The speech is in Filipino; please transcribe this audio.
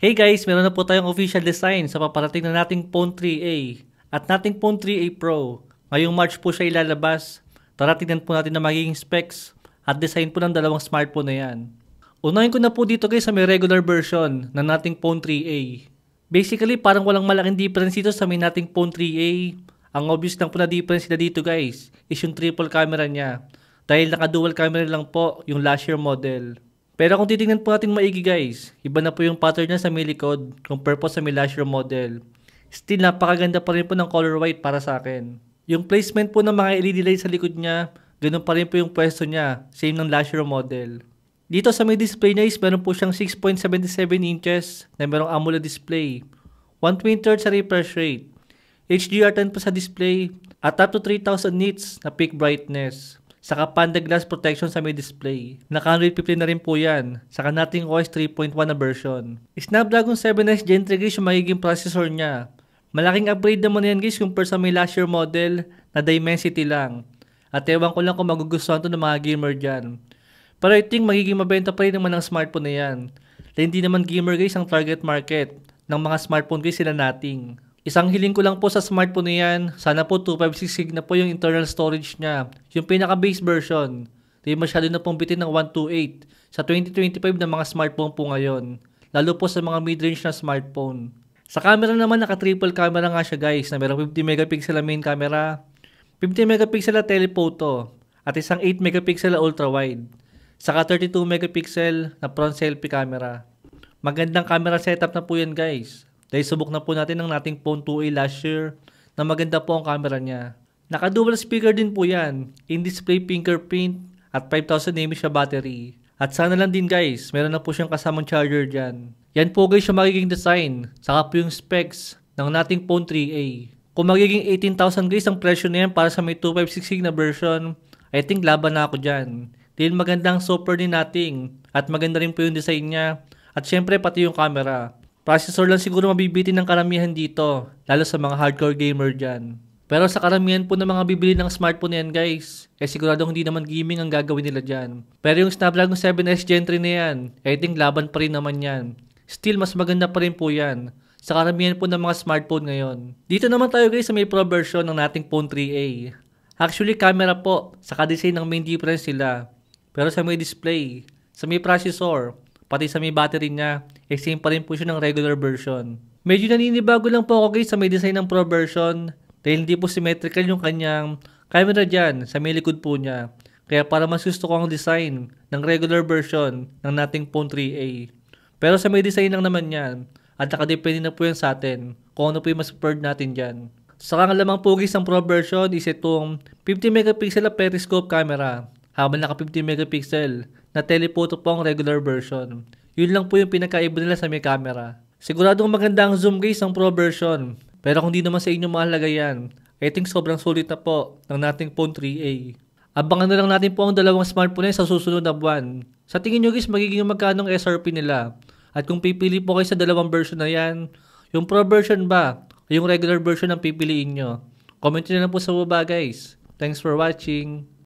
Hey guys, meron na po tayong official design sa paparating na nating Phone 3a at nating Phone 3a Pro. Ngayong March po siya ilalabas. Tara tignan po natin na magiging specs at design po ng dalawang smartphone na yan. Unahin ko na po dito guys sa may regular version ng nating Phone 3a. Basically parang walang malaking difference dito sa may nating Phone 3a. Ang obvious lang po na difference na dito guys is yung triple camera niya. Dahil naka dual camera lang po yung last year model. Pero kung titingnan po natin maigi guys, iba na po yung pattern niya sa may likod compare po sa may last year model. Still napakaganda pa rin po ng color white para sa akin. Yung placement po ng mga LED lights sa likod niya, ganun pa rin po yung pwesto niya, same ng last year model. Dito sa may display niya is meron po siyang 6.77 inches na merong AMOLED display, 120Hz sa refresh rate, HDR10 po sa display, at up to 3000 nits na peak brightness. Saka Panda Glass protection sa may display. Naka 150 na rin po yan. Saka nating OS 3.1 na version. Snapdragon 7S Gen 3 guys yung magiging processor niya. Malaking upgrade naman yan guys compare sa may last year model na Dimensity lang. At ewan ko lang kung magugustuhan to ng mga gamer dyan. Pero I think magiging mabenta pa rin naman ang smartphone na yan. Dahil hindi naman gamer guys ang target market ng mga smartphone guys sila nating. Isang hiling ko lang po sa smartphone na yan, sana po 256GB na po yung internal storage niya. Yung pinaka base version. Di masyado na pong bitin ng 128 sa 2025 na mga smartphone po ngayon. Lalo po sa mga mid-range na smartphone. Sa camera naman naka triple camera nga siya guys na merong 50 megapixel na main camera, 50 megapixel na telephoto, at isang 8 megapixel na ultra wide. Saka 32 megapixel na front selfie camera. Magandang camera setup na po yan guys. Dahil subok na po natin ng nating Phone 2a last year na maganda po ang camera niya. Naka-dual speaker din po yan, in-display fingerprint at 5000 mAh siya battery. At sana lang din guys, meron na po siyang kasamang charger dyan. Yan po guys yung magiging design, saka po yung specs ng nating Phone 3a. Kung magiging 18,000 guys ang presyo na yan para sa may 256GB na version, I think laban na ako dyan. Dahil maganda ang software din nating at maganda rin po yung design niya at syempre pati yung camera. Processor lang siguro mabibitin ng karamihan dito, lalo sa mga hardcore gamer dyan. Pero sa karamihan po ng mga bibili ng smartphone yan guys, siguradong hindi naman gaming ang gagawin nila dyan. Pero yung Snapdragon 7S Gen 3 na yan, I think laban pa rin naman yan. Still mas maganda pa rin po yan, sa karamihan po ng mga smartphone ngayon. Dito naman tayo guys sa may Pro version ng nating Phone 3a. Actually camera po, saka design ng main difference nila. Pero sa may display, sa may processor, pati sa may battery niya, same pa rin po siya ng regular version. Medyo naninibago lang po ako guys sa may design ng Pro version dahil hindi po symmetrical yung kanyang camera dyan sa may likod po niya. Kaya para mas gusto ko ang design ng regular version ng nating Phone 3a. Pero sa may design lang naman yan at nakadepende na po yan sa atin kung ano po yung mas preferred natin dyan. Saka ang lamang po guys ng Pro version is itong 50 megapixel na periscope camera habang naka 50 megapixel na telephoto po ang regular version. Yun lang po yung pinakaiba nila sa may camera. Siguradong maganda ang zoom guys ng Pro version. Pero kung di naman sa inyo mahalaga yan, I think sobrang sulit na po ng nating Phone 3a. Abangan na lang natin po ang dalawang smartphone sa susunod na buwan. Sa tingin nyo guys, magiging magkano ang SRP nila? At kung pipili po kayo sa dalawang version na yan, yung Pro version ba o yung regular version ang pipiliin nyo? Comment nyo na lang po sa baba guys. Thanks for watching.